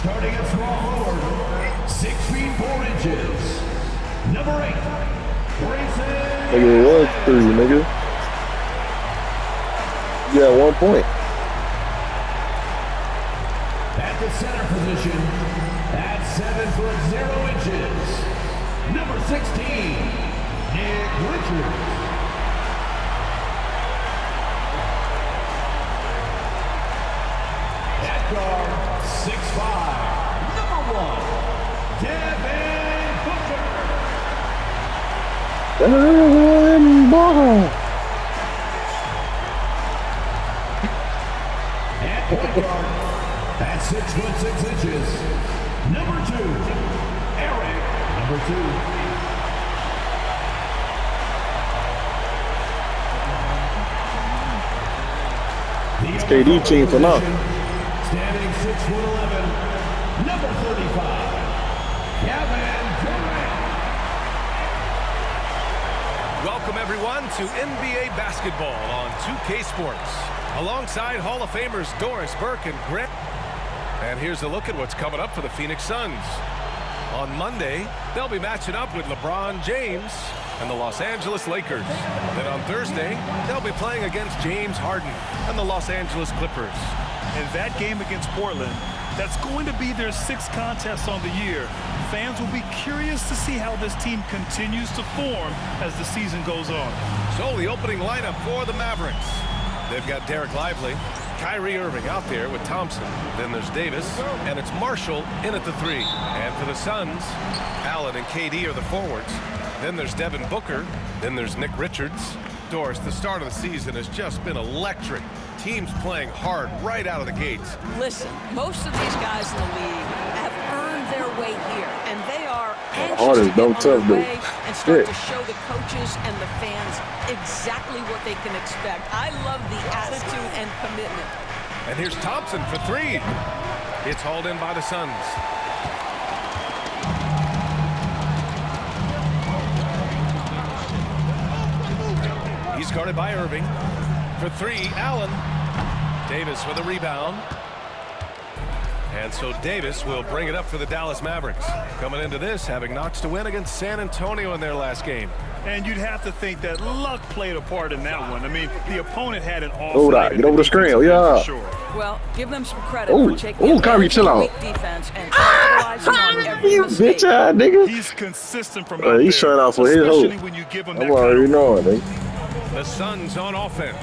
Starting at small forward, 6 feet 4 inches. Number 8, Grayson. Nigga, 1-3, nigga. You got 1 point. At the center position, at 7 foot 0 inches. Number 16, Nick Richards. At guard, 6'5", number 1, Devin Booker. At point guard, at 6 foot 6 inches, number 2, Eric, number 2. It's KD team for now. Standing 6'11", number 35, Kevin Durant. Welcome everyone to NBA basketball on 2K Sports. Alongside Hall of Famers Doris Burke and Grant. And here's a look at what's coming up for the Phoenix Suns. On Monday, they'll be matching up with LeBron James and the Los Angeles Lakers. Then on Thursday, they'll be playing against James Harden and the Los Angeles Clippers. In that game against Portland, that's going to be their 6th contest on the year. Fans will be curious to see how this team continues to form as the season goes on. So the opening lineup for the Mavericks. They've got Derek Lively, Kyrie Irving out there with Thompson. Then there's Davis, and it's Marshall in at the 3. And for the Suns, Allen and KD are the forwards. Then there's Devin Booker. Then there's Nick Richards. Doris, the start of the season has just been electric. Teams playing hard right out of the gates. Listen, most of these guys in the league have earned their way here, and they are Hard anxious as to no get tough, underway dude. and start Yeah. to show the coaches and the fans exactly what they can expect. I love the attitude and commitment. And here's Thompson for 3. It's hauled in by the Suns. He's guarded by Irving. For 3, Allen. Davis with a rebound. And so Davis will bring it up for the Dallas Mavericks. Coming into this, having notched a win against San Antonio in their last game. And you'd have to think that luck played a part in that one. I mean, the opponent had an off Hold night on, get over the screen, yeah. for sure. Well, give them some credit Ooh, for taking ooh, Kyrie, advantage chill of out. weak defense and capitalizing on every You mistake. bitch ass nigga. He's consistent from out He's there, showing out for his especially hoe. when you give him I'm that already kind of knowing, nigga. The Suns on offense.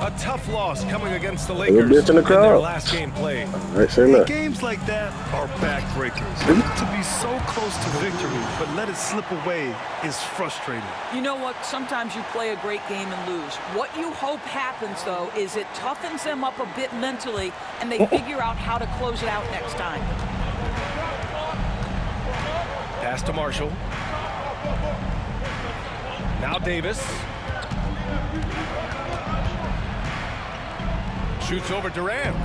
A tough loss coming against the a Lakers bitch in the their crowd. last game played. All right, say And that. games like that are backbreakers. To be so close to victory, but let it slip away is frustrating. You know what? Sometimes you play a great game and lose. What you hope happens, though, is it toughens them up a bit mentally, and they figure out how to close it out next time. Pass to Marshall. Now Davis. Shoots over Durant.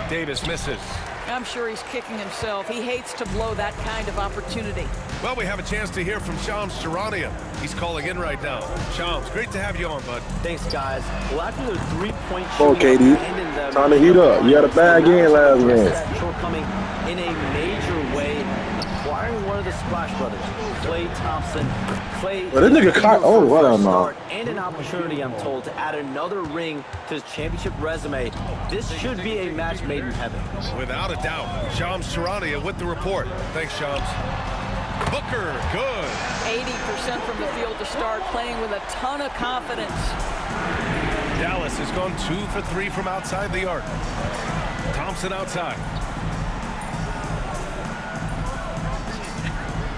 Davis misses. I'm sure he's kicking himself. He hates to blow that kind of opportunity. Well, we have a chance to hear from Shams Charania. He's calling in right now. Shams, great to have you on, bud. Thanks, guys. Well, after the 3-point Oh, KD. Time to heat up. You had a bad game last game. Shortcoming in a major way, acquiring one of the Splash Brothers, Klay Thompson. Klay, Well, this nigga caught. Oh, what a man. and an opportunity, I'm told, to add another ring to his championship resume. This should be a match made in heaven. Without a doubt. Shams Charania with the report. Thanks, Shams. Booker, good. 80% from the field to start, playing with a ton of confidence. Dallas has gone 2 for 3 from outside the arc. Thompson outside.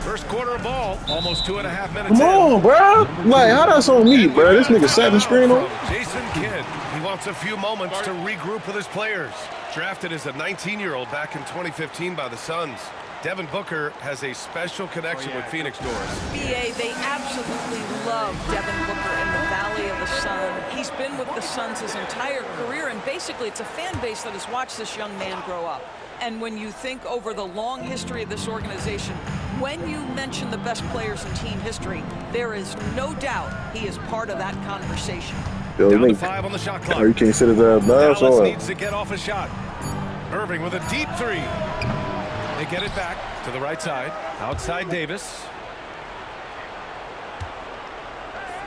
First quarter of ball, almost 2.5 minutes Come on, bro. Like, how that's on me, bro? This nigga sat the screen on. Jason Kidd. He wants a few moments to regroup with his players. Drafted as a 19-year-old back in 2015 by the Suns. Devin Booker has a special connection with Phoenix Doris. BA, they absolutely love Devin Booker in the Valley of the Sun. He's been with the Suns his entire career, and basically it's a fan base that has watched this young man grow up. And when you think over the long history of this organization, when you mention the best players in team history, there is no doubt he is part of that conversation. Yo, Down to nigga. 5 on the shot clock. Oh, you can't sit his ass down, Dallas so needs to get off a shot. Irving with a deep 3. They get it back to the right side. Outside Davis.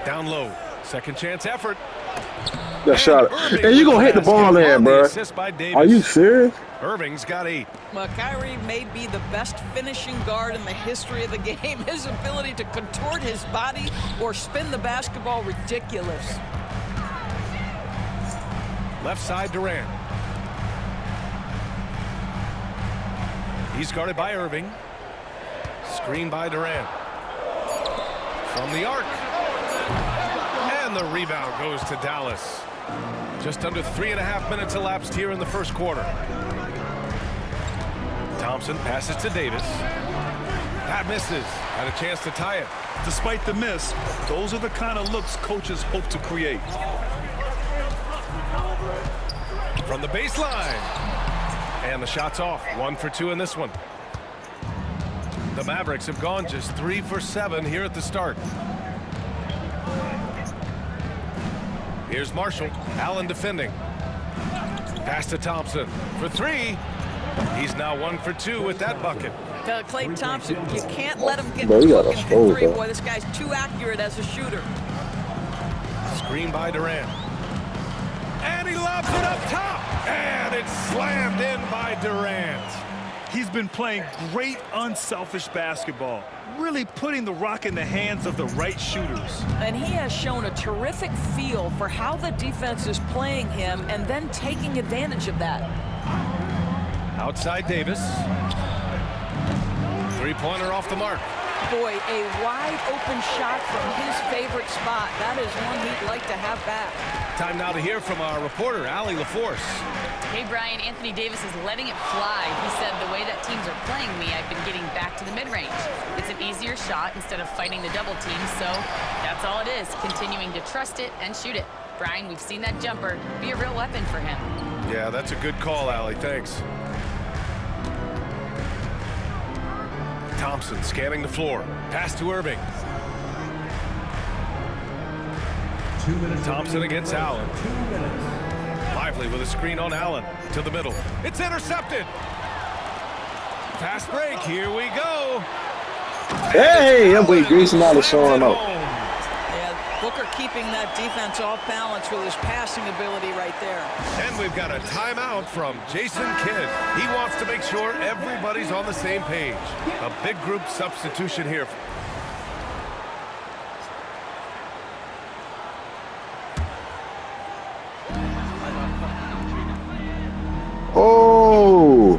Down low. Second chance effort. That shot. And you gonna hit the ball in, bro. Are you serious? Irving's got 8. Well, Kyrie may be the best finishing guard in the history of the game. His ability to contort his body or spin the basketball, ridiculous. Left side, Durant. He's guarded by Irving. Screen by Durant. From the arc. And the rebound goes to Dallas. Just under 3.5 minutes elapsed here in the first quarter. Thompson passes to Davis. That misses. Had a chance to tie it. Despite the miss, those are the kind of looks coaches hope to create. From the baseline. And the shot's off. 1 for 2 in this one. The Mavericks have gone just 3 for 7 here at the start. Here's Marshall. Allen defending. Pass to Thompson for 3. He's now 1 for 2 with that bucket. Klay Thompson, you can't let him get Bro, you gotta looking for slow 3. down. Boy, this guy's too accurate as a shooter. Screen by Durant. And he lobs it up top. And it's slammed in by Durant. He's been playing great unselfish basketball, really putting the rock in the hands of the right shooters. And he has shown a terrific feel for how the defense is playing him and then taking advantage of that. Outside Davis. Three-pointer off the mark. Boy, a wide open shot from his favorite spot. That is one he'd like to have back. Time now to hear from our reporter, Allie LaForce. Hey, Brian, Anthony Davis is letting it fly. He said, the way that teams are playing me, I've been getting back to the mid-range. It's an easier shot instead of fighting the double team, so that's all it is, continuing to trust it and shoot it. Brian, we've seen that jumper be a real weapon for him. Yeah, that's a good call, Allie. Thanks. Thompson scanning the floor. Pass to Irving. 2 minutes. Thompson against Allen. 2 minutes. Lively with a screen on Allen. To the middle. It's intercepted. Fast break. Here we go. Hey, that boy Grayson out is showing up. Yeah, Booker keeping that defense off balance with his passing ability right there. And we've got a timeout from Jason Kidd. He wants to make sure everybody's on the same page. A big group substitution here. Oh,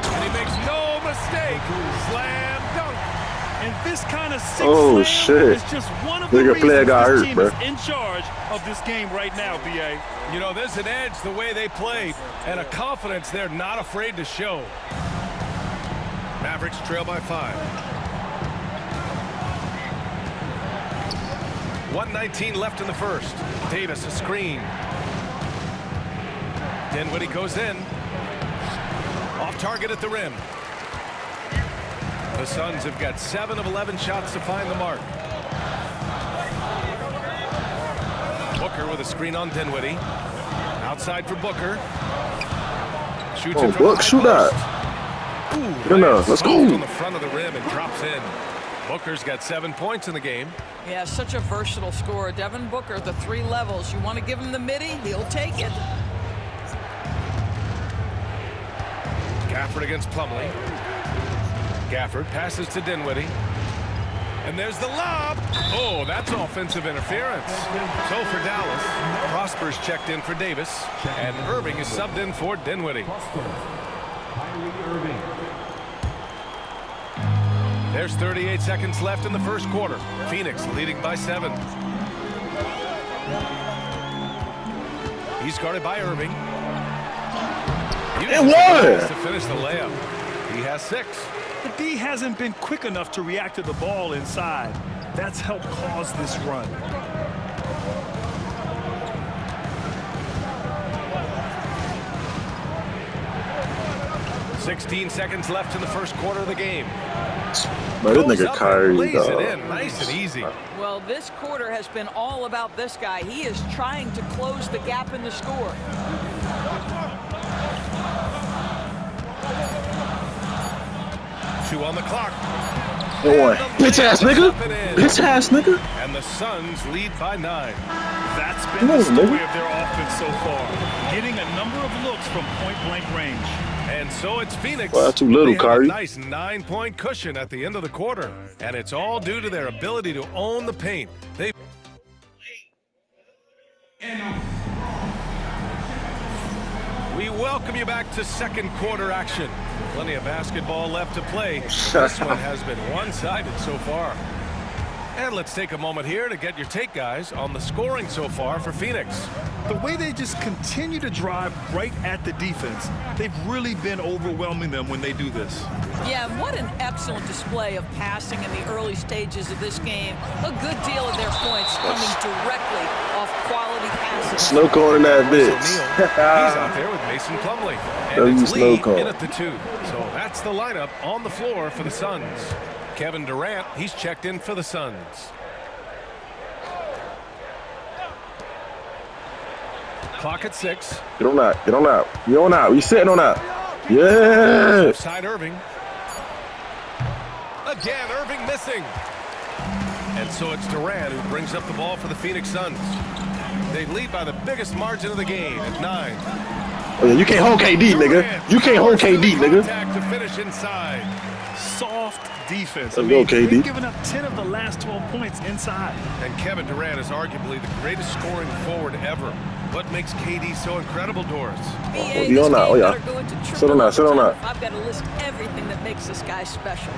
And he makes no mistake. Slam dunk. And this kind of six Oh, slam shit. is just one of the Nigga, player reasons got this hurt, team bro. is in charge of this game right now, B.A. You know, there's an edge the way they play and a confidence they're not afraid to show. Mavericks trail by 5. 1:19 left in the first. Davis a screen. Dinwiddie goes in. Off target at the rim. The Suns have got 7 of 11 shots to find the mark. Booker with a screen on Dinwiddie. Outside for Booker. Shoots Oh, it from Book, the high shoot post. that. Ooh, Good enough. nice Let's smoke go. on the front of the rim and drops in. Booker's got 7 points in the game. Yeah, such a versatile scorer. Devin Booker, the 3 levels. You want to give him the midi, he'll take it. Gafford against Plumlee. Gafford passes to Dinwiddie. And there's the lob. Oh, that's offensive interference. So for Dallas, Prosper's checked in for Davis. And Irving is subbed in for Dinwiddie. Kyrie Irving. There's 38 seconds left in the first quarter. Phoenix leading by 7. He's guarded by Irving. And one. To finish the layup. He has 6. The D hasn't been quick enough to react to the ball inside. That's helped cause this run. $16 seconds left in the first quarter of the game. But this Goes nigga up and Kyrie, lays it dog. in, nice and easy. Well, this quarter has been all about this guy. He is trying to close the gap in the score. 2 on the clock. Boy, bitch ass nigga. Bitch ass nigga. And the Suns lead by 9. That's been the story of their offense so far. Getting a number of looks from point-blank range. And so it's Phoenix. Well, that's too little, They have Kyrie. a nice 9-point cushion at the end of the quarter. And it's all due to their ability to own the paint. We welcome you back to second quarter action. Plenty of basketball left to play. This one has been one-sided so far. And let's take a moment here to get your take, guys, on the scoring so far for Phoenix. The way they just continue to drive right at the defense, they've really been overwhelming them when they do this. Yeah, and what an excellent display of passing in the early stages of this game. A good deal of their points coming directly off quality passes. Snow cone in that bitch. He's out there with Mason Plumlee. And it's snow Lee cone. in at the 2. So that's the lineup on the floor for the Suns. Kevin Durant, he's checked in for the Suns. Clock at 6. Get on out. Get on out. You on out. We sitting on out. Yeah. Side Irving. Again, Irving missing. And so it's Durant who brings up the ball for the Phoenix Suns. They lead by the biggest margin of the game at 9. Oh, yeah, you can't hold KD, nigga. You can't hold KD, nigga. To finish inside. Soft defense. Let's go, KD. They've given up 10 of the last 12 points inside. And Kevin Durant is arguably the greatest scoring forward ever. What makes KD so incredible, Doris? You on that? Oh, yeah. Sit on that. Sit on that. I've got to list everything that makes this guy special.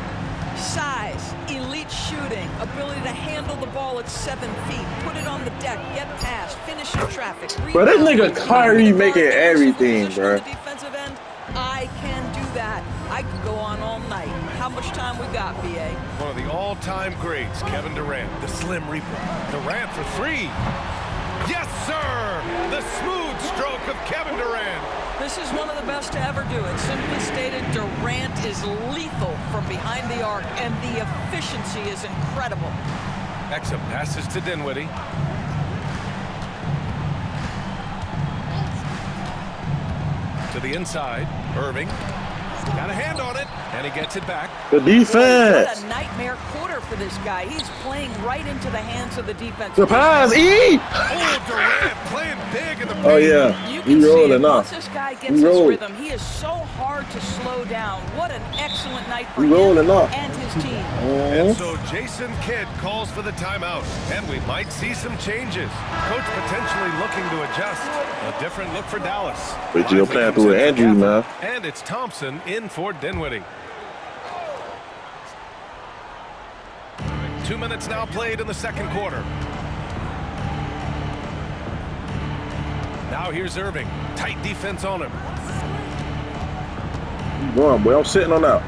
Size, elite shooting, ability to handle the ball at 7 feet, put it on the deck, get past, finish in traffic. Bro, this nigga Kyrie making everything, bro. On the defensive end, I can do that. I can go on all night. How much time we got, BA? One of the all-time greats, Kevin Durant, the Slim Reaper. Durant for 3. Yes, sir! The smooth stroke of Kevin Durant. This is one of the best to ever do it. Simply stated, Durant is lethal from behind the arc, and the efficiency is incredible. Exum passes to Dinwiddie. To the inside, Irving. Got a hand on it, and he gets it back. The defense. What a nightmare quarter for this guy. He's playing right into the hands of the defense. Surprise, E! Oh, Durant playing big in the paint. Oh, yeah. You He can see it. rolling Once off. this guy gets He his rolling. rhythm, he is so hard to slow down. What an excellent night for He him rolling off. and his team. And so Jason Kidd calls for the timeout, and we might see some changes. Coach potentially looking to adjust. A different look for Dallas. But you're playing through an injury, man. And it's Thompson in for Dinwiddie. 2 minutes now played in the second quarter. Now here's Irving. Tight defense on him. Go on, boy. I'm sitting on that.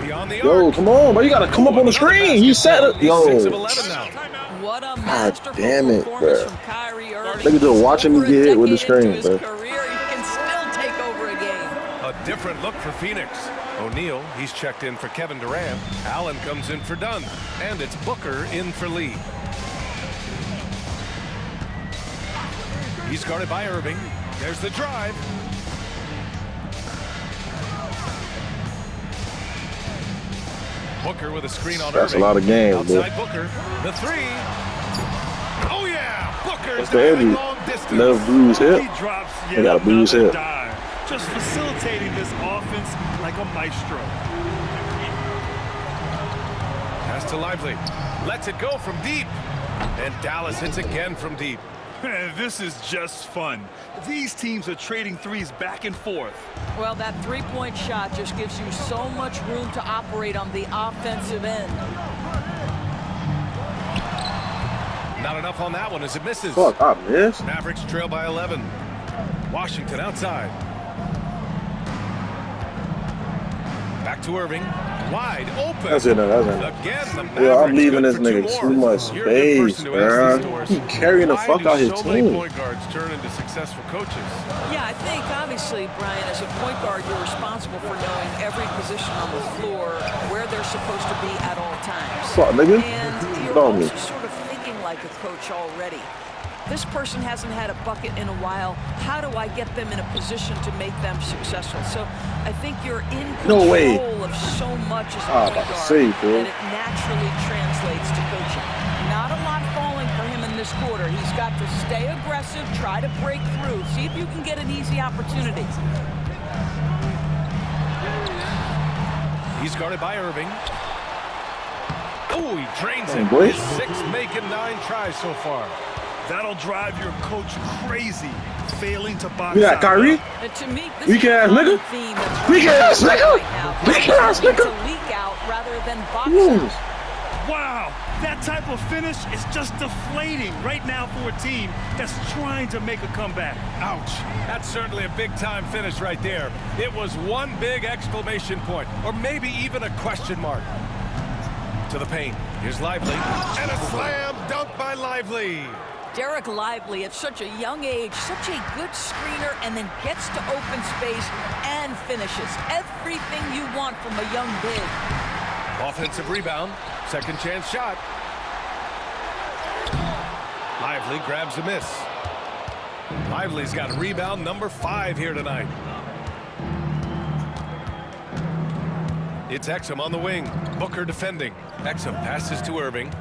Beyond the Yo, arc. come on, bro. You got to come up on the screen. You set it. He's 6 of Yo. 11 now. What a masterful damn it, performance bro. from Kyrie Irving. Nigga just watching me Over a get hit with the decade into screen, his bro. career, he can still take over a game. A different look for Phoenix. O'Neal, he's checked in for Kevin Durant. Allen comes in for Dunn. And it's Booker in for Lee. He's guarded by Irving. There's the drive. Booker with a screen on That's Irving. a lot of games, bro. Outside Booker. The 3. Oh, yeah. Booker What's the driving injury? long distance. Another bruised hip. He drops They yet got a bruised another hip. dime, just facilitating this offense like a maestro. Pass to Lively. Lets it go from deep. And Dallas hits again from deep. This is just fun. These teams are trading threes back and forth. Well, that three-point shot just gives you so much room to operate on the offensive end. Not enough on that one as it misses. Fuck, I missed. Mavericks trail by 11. Washington outside. Back to Irving. Wide open. That's it, no, that's it. Again, the Mavericks. Yo, I'm leaving good this for 2 nigga more. too much You're a good space, person to ask bro. these doors. He carrying the Why fuck do out his so many team. point guards turn into successful coaches? Yeah, I think, obviously, Brian, as a point guard, you're responsible for knowing every position on the floor, where they're supposed to be at all times. Fuck, nigga. And you're Dog me. also sort of thinking like a coach already. this person hasn't had a bucket in a while. How do I get them in a position to make them successful? So I think you're in control of so much as a point guard that it naturally translates to coaching. Not a lot falling for him in this quarter. He's got to stay aggressive, try to break through, see if you can get an easy opportunity. He's guarded by Irving. Oh, he drains it. His 6 making 9 tries so far. That'll drive your coach crazy, failing to box Yeah, out. Kyrie. And to me, this Weak ass nigga. Weak ass nigga. Weak ass nigga. To leak out rather than box out. Wow, that type of finish is just deflating right now for a team that's trying to make a comeback. Ouch. That's certainly a big-time finish right there. It was one big exclamation point, or maybe even a question mark. To the paint. Here's Lively. And a slam dunk by Lively. Derek Lively, at such a young age, such a good screener, and then gets to open space and finishes. Everything you want from a young big. Offensive rebound. Second chance shot. Lively grabs a miss. Lively's got rebound number 5 here tonight. It's Exum on the wing. Booker defending. Exum passes to Irving.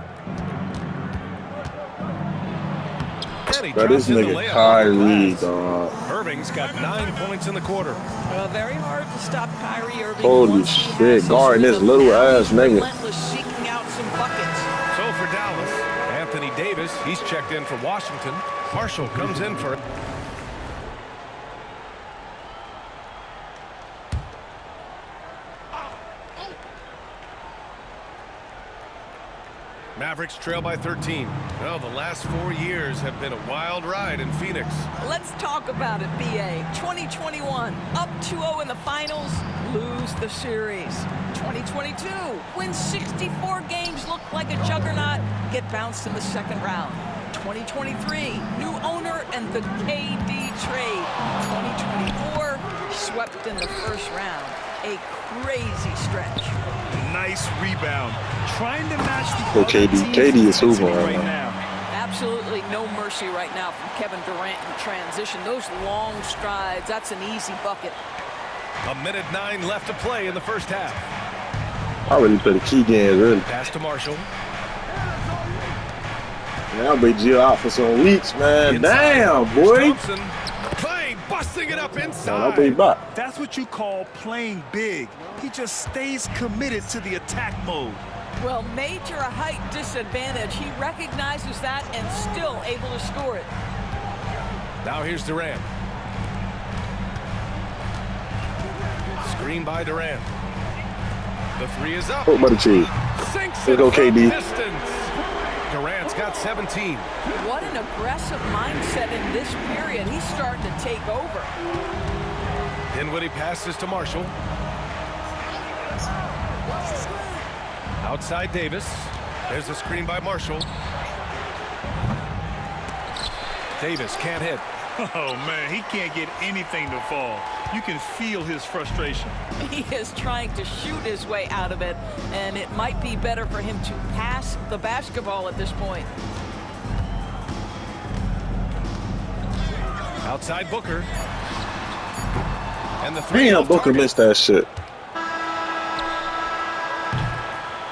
And he This nigga Kyrie, dog. Irving's got 9 points in the quarter. Well, very hard to stop Kyrie Irving. Holy shit, guarding this little ass nigga. Relentless seeking out some buckets. So for Dallas, Anthony Davis, he's checked in for Washington. Marshall comes in for... Mavericks trail by 13. Well, the last 4 years have been a wild ride in Phoenix. Let's talk about it, BA. 2021, up 2-0 in the finals, lose the series. 2022, win 64 games, look like a juggernaut, get bounced in the second round. 2023, new owner and the KD trade. 2024, swept in the first round. A crazy stretch. Nice rebound. Trying to match the KD is hooping right now. Absolutely no mercy right now from Kevin Durant in transition. Those long strides, that's an easy bucket. 1:09 left to play in the first half. I really play the key games, really. Pass to Marshall. Man, I'll be Jill out for some weeks, man. Inside. Damn, boy. Thompson. Clay busting it up inside. I'll be back. That's what you call playing big. He just stays committed to the attack mode. Well, major a height disadvantage. He recognizes that and still able to score it. Now here's Durant. Screen by Durant. The 3 is up. Oh, buddy, cheese. Sinks Here it go from KD. distance. Durant's got 17. What an aggressive mindset in this period. He's starting to take over. Dinwiddie passes to Marshall. Outside Davis. There's a screen by Marshall. Davis can't hit. Oh, man, he can't get anything to fall. You can feel his frustration. He is trying to shoot his way out of it, and it might be better for him to pass the basketball at this point. Outside Booker. And the 3 Damn, Booker missed that shit.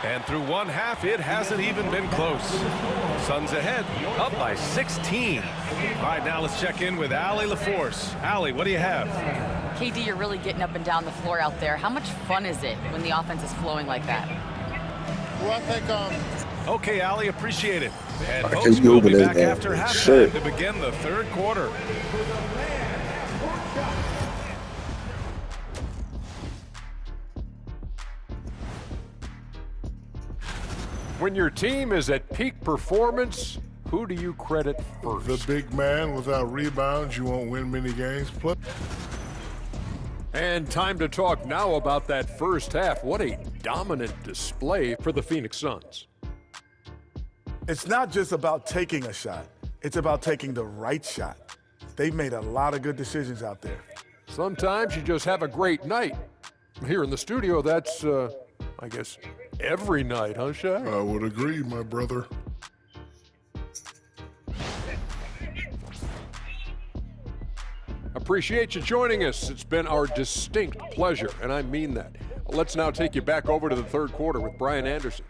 And through one half, it hasn't even been close. Suns ahead, up by 16. All right, now let's check in with Allie LaForce. Allie, what do you have? KD, you're really getting up and down the floor out there. How much fun is it when the offense is flowing like that? Well, I think Okay, Allie, appreciate it. And I folks, can't we'll go be with back that. after halftime Shit. to begin the third quarter. When your team is at peak performance, who do you credit first? the big man without rebounds, you won't win many games. Plus, And time to talk now about that first half. What a dominant display for the Phoenix Suns. It's not just about taking a shot. It's about taking the right shot. They've made a lot of good decisions out there. Sometimes you just have a great night. Here in the studio, that's, I guess, every night, huh, Shaq? I would agree, my brother. Appreciate you joining us. It's been our distinct pleasure, and I mean that. Let's now take you back over to the third quarter with Brian Anderson.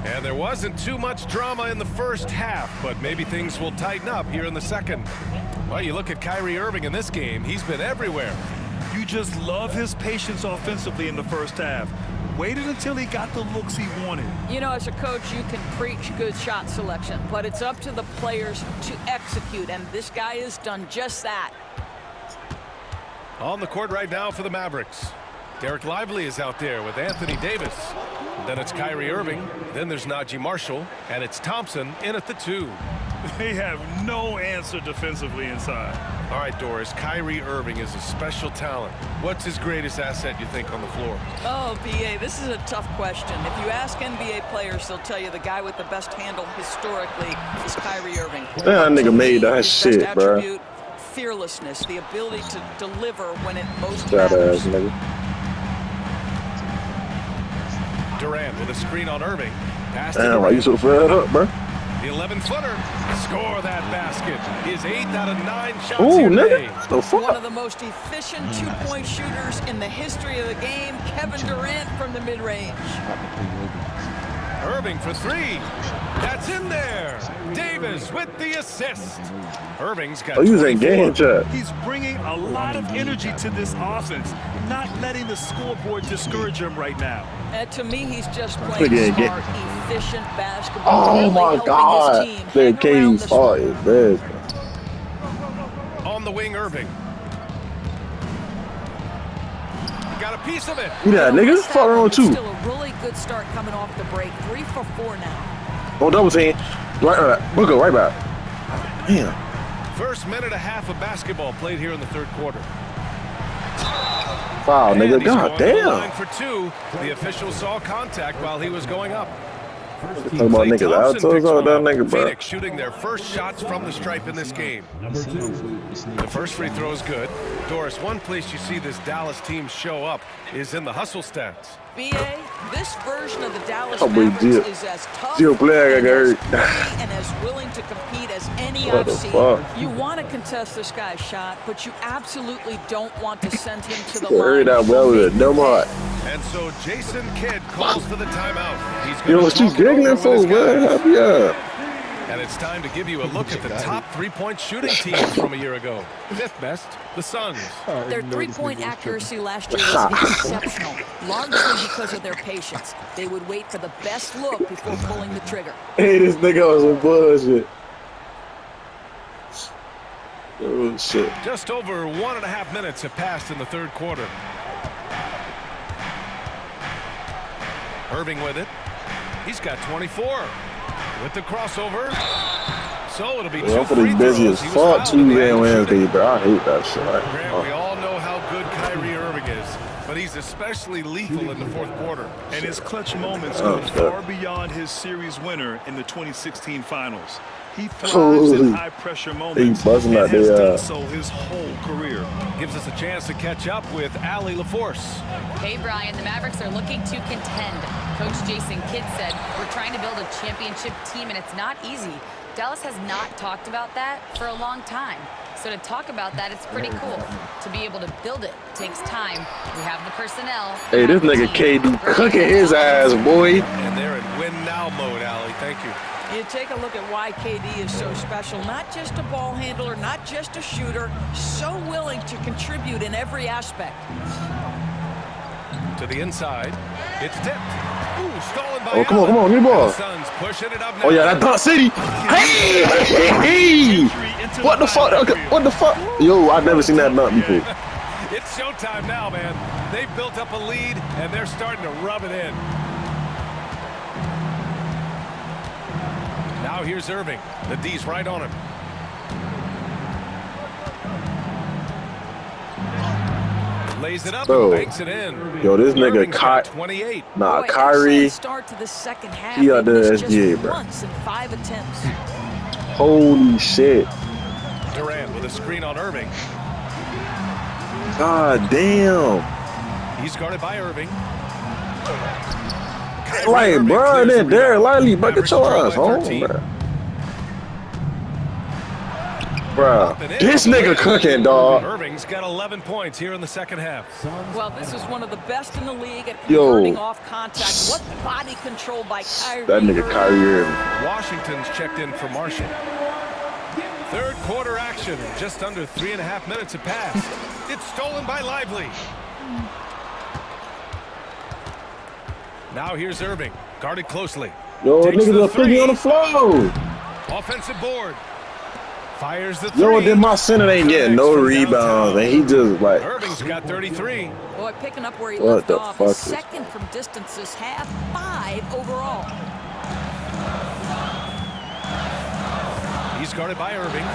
And there wasn't too much drama in the first half, but maybe things will tighten up here in the second. Well, you look at Kyrie Irving in this game, he's been everywhere. You just love his patience offensively in the first half. Waited until he got the looks he wanted. You know, as a coach, you can preach good shot selection, but it's up to the players to execute, and this guy has done just that. On the court right now for the Mavericks. Derek Lively is out there with Anthony Davis. Then it's Kyrie Irving. Then there's Najee Marshall. And it's Thompson in at the 2. They have no answer defensively inside. All right, Doris, Kyrie Irving is a special talent. What's his greatest asset, you think, on the floor? Oh, B.A., this is a tough question. If you ask NBA players, they'll tell you the guy with the best handle historically is Kyrie Irving. That nigga made that shit, bro. Fearlessness, the ability to deliver when it most matters. Durant with a screen on Irving. Pass to Damn, why you so fed up, bro? The 11-footer. Score that basket. His 8 out of 9 shots Ooh, here nigga. today. The fuck? One of the most efficient two-point shooters in the history of the game, Kevin Durant from the mid-range. Irving for 3. That's in there. Davis with the assist. Irving's got. Oh, you was in game chat. He's bringing a lot of energy to this offense, not letting the scoreboard discourage him right now. To me, he's just playing smart, efficient basketball. Oh my God! That Katie's fault is bad. On the wing, Irving. Got a piece of it. Yeah, nigga. Fuck wrong too. Still a really good start coming off the break. 3 for 4 now. Oh, double team. Right, we'll go right back. Damn. First minute and a half of basketball played here in the third quarter. Foul, nigga. God damn. Line for 2. The official saw contact while he was going up. Talking about niggas out that nigga, bro. Phoenix shooting their first shots from the stripe in this game. The first free throw is good. Doris, one place you see this Dallas team show up is in the hustle stats. B.A., this version of the Dallas Mavericks is as tough and as willing to compete as any I've seen. You want to contest this guy's shot, but you absolutely don't want to send him to the line. And so Jason Kidd calls for the timeout. He's Yo, what you giggling for, man? Yeah. And it's time to give you a look at the top three-point shooting teams from a year ago. 5th best, the Suns. Their three-point accuracy last year was exceptional, largely because of their patience. They would wait for the best look before pulling the trigger. Hey, this nigga was some bullshit. Oh, shit. Just over 1.5 minutes have passed in the third quarter. Irving with it. He's got 24. With the crossover. So it'll be 2 free throws. Busy as fuck Tuesday and Wednesday, bro. I hate that shit. Grant, we all know how good Kyrie Irving is, but he's especially lethal in the fourth quarter. And his clutch moments go far beyond his series winner in the 2016 finals. He thrives in high-pressure moments and has done so his whole career. Gives us a chance to catch up with Allie LaForce. Hey, Brian, the Mavericks are looking to contend. Coach Jason Kidd said, we're trying to build a championship team, and it's not easy. Dallas has not talked about that for a long time. So to talk about that, it's pretty cool. To be able to build it takes time. We have the personnel. Hey, this nigga KD cooking his ass, boy. And they're in win-now mode, Allie. Thank you. You take a look at why KD is so special. Not just a ball handler, not just a shooter, so willing to contribute in every aspect. To the inside, it's tipped. Ooh, stolen by come on, new ball. Suns pushing it up now. Oh yeah, that Dunk City. Hey! What the fuck? What the fuck? Yo, I've never seen that dunk before. It's showtime now, man. They've built up a lead, and they're starting to rub it in. Now here's Irving. The D's right on him. Lays it up, banks it in. Yo, this nigga Kyrie. Start to the second half. He out there SGA, bro. Once in 5 attempts. Holy shit. Durant with a screen on Irving. God damn. He's guarded by Irving. Like, bro, and then Derek Lively, bro, get your ass home, bro. Bro, this nigga cooking, dog. Irving's got 11 points here in the second half. Well, this is one of the best in the league at converting off contact. What body control by Kyrie. That nigga Kyrie. Washington's checked in for Marshall. Third quarter action. Just under 3.5 minutes have passed. It's stolen by Lively. Now here's Irving, guarded closely. Yo, niggas are picking on the floor. Offensive board. Fires the three. Yo, then my center ain't getting no rebounds, and he just like. Irving's got 33. Boy, picking up where he left off. Second from distances, half 5 overall. He's guarded by Irving.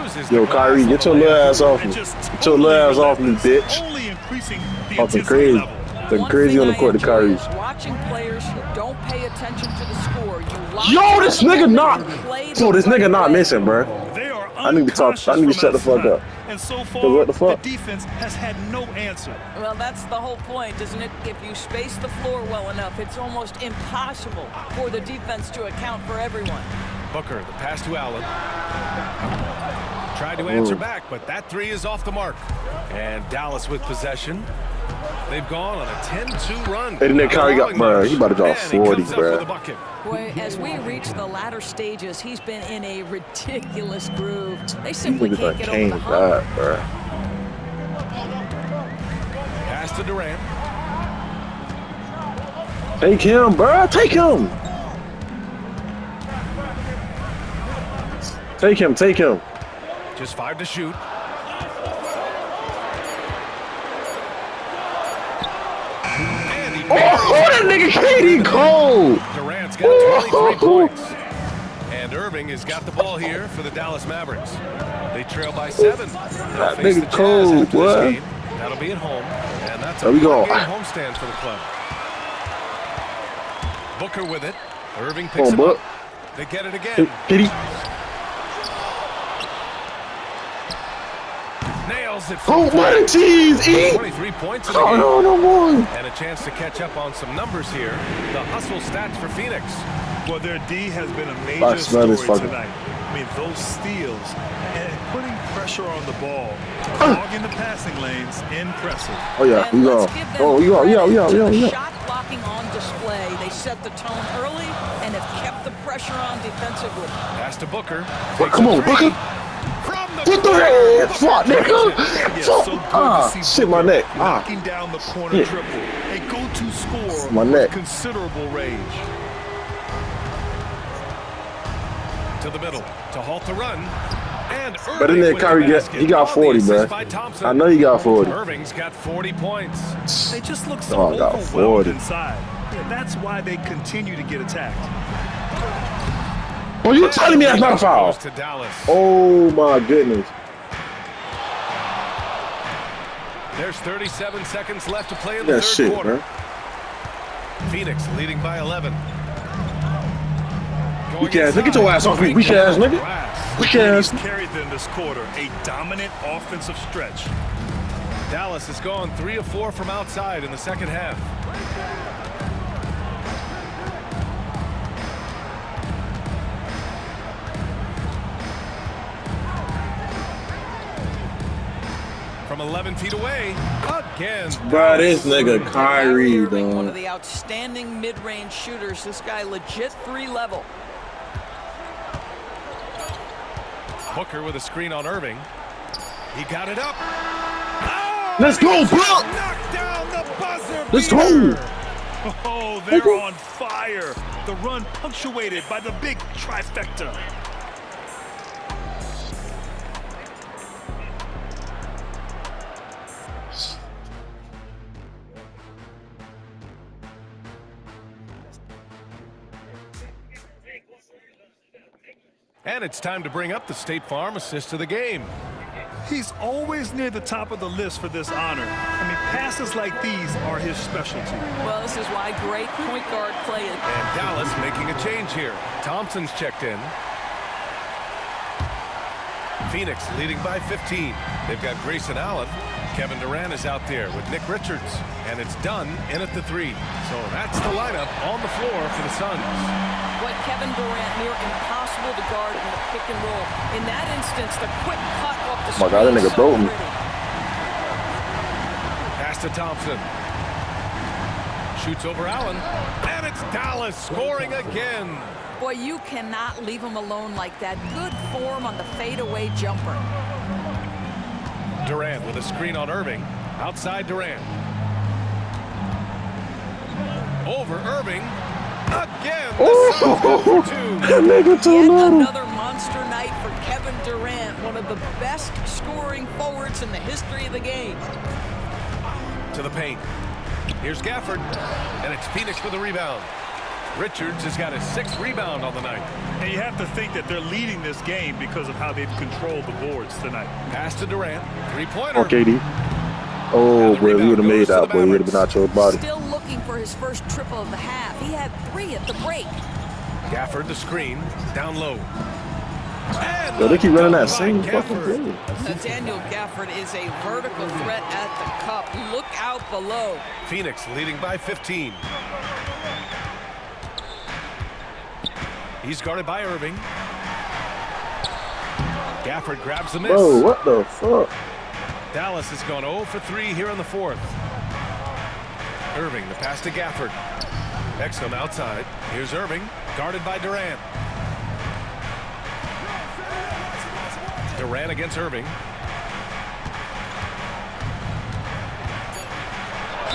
Uses Yo, Kyrie, get your little ass off me. Get your little ass off me, bitch. Only increasing the Fucking crazy. The crazy on the court to Kyrie. Watching players who don't pay attention to the score. Yo, this nigga not. So this nigga not missing, bro. They are I need to talk. I need to shut the fuck up. And so far, what the fuck? The defense has had no answer. Well, that's the whole point, isn't it? If you space the floor well enough, it's almost impossible for the defense to account for everyone. Booker, the pass to Allen. Tried to answer back, but that three is off the mark. And Dallas with possession. They've gone on a 10-2 run. Hey, then Kyrie got, bro, he about to drop 40, bro. Boy, as we reach the latter stages, he's been in a ridiculous groove. They simply can't get over the hump. Bro. Pass to Durant. Take him, bro. Take him. Take him. Take him. Just 5 to shoot. Oh, that nigga KD cold. Durant's got 23 points. And Irving has got the ball here for the Dallas Mavericks. They trail by 7. That nigga cold, boy. That'll be at home. And that's a game homestand for the club. Booker with it. Irving picks him up. They get it again. KD. Nails it. Oh, what a tease, E. 23 points in the game. Oh, no more. And a chance to catch up on some numbers here. The hustle stats for Phoenix. Well, their D has been a major story tonight. I mean, those steals and putting pressure on the ball, clogging the passing lanes, impressive. Oh, yeah, we go. Oh, yeah. Shot blocking on display. They set the tone early and have kept the pressure on defensively. Pass to Booker. Well, come on, Booker. Put the head, fuck, nigga. Shit, my neck. Knocking down the corner triple. A go-to score my neck. with considerable range. To the middle to halt the run. And but in there, Kyrie he got 40, bro. I know he got 40. Irving's got 40 points. They just look so overwhelmed inside. Yeah, that's why they continue to get attacked. Oh, you telling me that's not a foul? To Dallas. Oh my goodness. There's 37 seconds left to play in the third quarter. Bro. Phoenix leading by 11. Weak ass, look at your ass off me. Weak ass, nigga. Weak ass. Carried them this quarter. A dominant offensive stretch. Dallas has gone 3 of 4 from outside in the second half. From 11 feet away, again. Bro, this nigga Kyrie, dog. One of dog. the outstanding mid-range shooters. This guy legit 3-level. Booker with a screen on Irving. He got it up. Oh, let's go, bro. Knock down the buzzer. Let's go. Oh, they're on fire. The run punctuated by the big trifecta. And it's time to bring up the State Farm assist of the game. He's always near the top of the list for this honor. I mean, passes like these are his specialty. Well, this is why great point guard play. And Dallas making a change here. Thompson's checked in. Phoenix leading by 15. They've got Grayson Allen. Kevin Durant is out there with Nick Richards. And it's done in at the 3. So that's the lineup on the floor for the Suns. What Kevin Durant, near impossible to guard in the pick and roll. In that instance, the quick cut off the screen. Oh my God, that nigga broke me. Pass to Thompson. Shoots over Allen. And it's Dallas scoring again. Boy, you cannot leave him alone like that. Good form on the fadeaway jumper. Durant with a screen on Irving. Outside Durant. Over Irving. Again. Yet another monster night for Kevin Durant, one of the best scoring forwards in the history of the game. To the paint. Here's Gafford. And it's Phoenix with a rebound. Richards has got his 6th rebound on the night. And you have to think that they're leading this game because of how they've controlled the boards tonight. Pass to Durant. 3-pointer. Oh, KD. Oh, boy, we would have made that, boy. He would have been out your body. Still looking for his first triple of the half. He had 3 at the break. Gafford the screen. Down low. And Yo, they keep running that same fucking play. Daniel Gafford is a vertical threat at the cup. Look out below. Phoenix leading by 15. He's guarded by Irving. Gafford grabs the miss. Whoa, what the fuck? Dallas has gone 0 for 3 here in the 4th. Irving, the pass to Gafford. Exum outside. Here's Irving, guarded by Durant. Durant against Irving.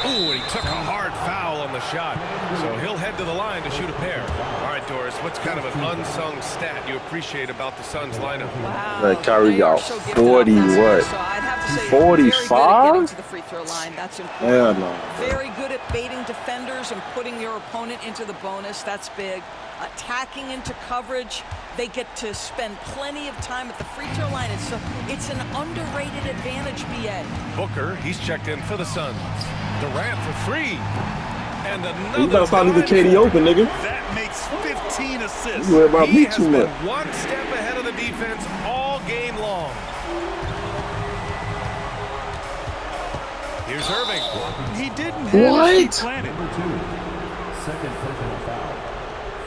Ooh, and he took a hard foul on the shot. So he'll head to the line to shoot a pair. All right, Doris, what's kind of an unsung stat you appreciate about the Suns lineup? Wow. Like Kyrie got 40 what? So I'd have to say 45? to the free throw line. That's important. Hell no. Very good at baiting defenders and putting your opponent into the bonus. That's big. Attacking into coverage. They get to spend plenty of time at the free throw line. It's an underrated advantage, BA. Booker, he's checked in for the Suns. Durant for 3. And another. You gotta start leaving KD open, nigga. That makes 15 assists. You worry about me He too has much. been one step ahead of the defense all game long. Here's Irving. He didn't have his feet planted. Second personal foul.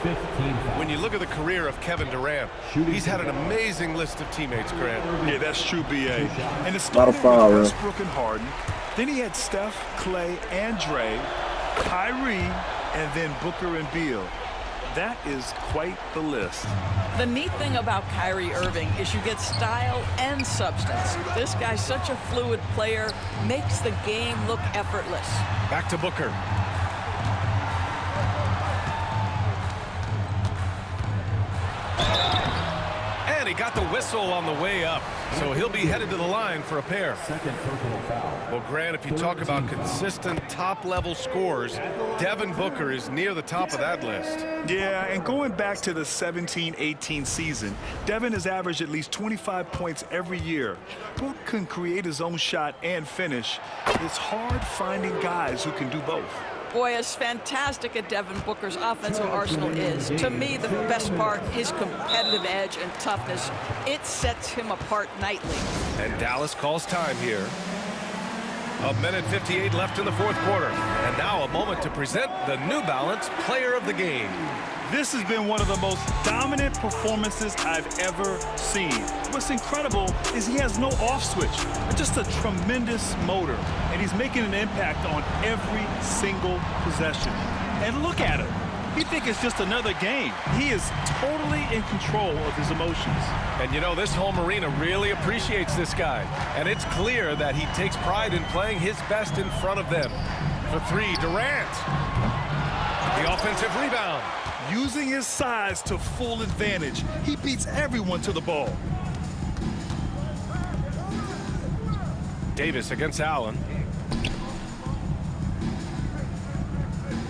15 fouls. When you look at the career of Kevin Durant, he's had an amazing list of teammates, Grant. Yeah, that's true, BA. And it Not a started foul, with man. Westbrook and Harden. Then he had Steph, Clay, and Dre, Kyrie, and then Booker and Beal. That is quite the list. The neat thing about Kyrie Irving is you get style and substance. This guy's such a fluid player, makes the game look effortless. Back to Booker. And he got the whistle on the way up. So he'll be headed to the line for a pair. Second personal foul. Well, Grant, if you talk about consistent top-level scores, Devin Booker is near the top of that list. Yeah, and going back to the 17-18 season, Devin has averaged at least 25 points every year. Book can create his own shot and finish. It's hard finding guys who can do both. Boy, as fantastic as Devin Booker's offensive arsenal is, to me, the best part, his competitive edge and toughness, it sets him apart nightly. And Dallas calls time here. 1:58 left in the 4th quarter. And now a moment to present the New Balance Player of the Game. This has been one of the most dominant performances I've ever seen. What's incredible is he has no off switch, just a tremendous motor, and he's making an impact on every single possession. And look at him. You think it's just another game. He is totally in control of his emotions. And you know, this home arena really appreciates this guy. And it's clear that he takes pride in playing his best in front of them. For 3, Durant. The offensive rebound. Using his size to full advantage, he beats everyone to the ball. Davis against Allen.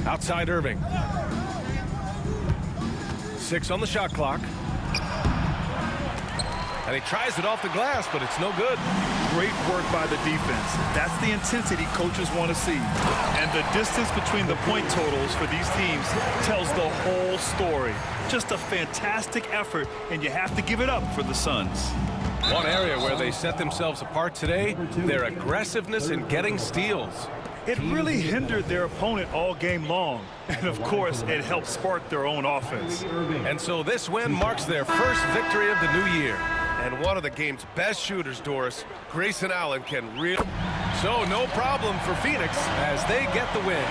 Outside Irving. 6 on the shot clock. And he tries it off the glass, but it's no good. Great work by the defense. That's the intensity coaches want to see. And the distance between the point totals for these teams tells the whole story. Just a fantastic effort, and you have to give it up for the Suns. One area where they set themselves apart today, their aggressiveness in getting steals. It really hindered their opponent all game long. And, of course, it helped spark their own offense. And so this win marks their first victory of the new year. And one of the game's best shooters, Doris, Grayson Allen, can really... So no problem for Phoenix as they get the win.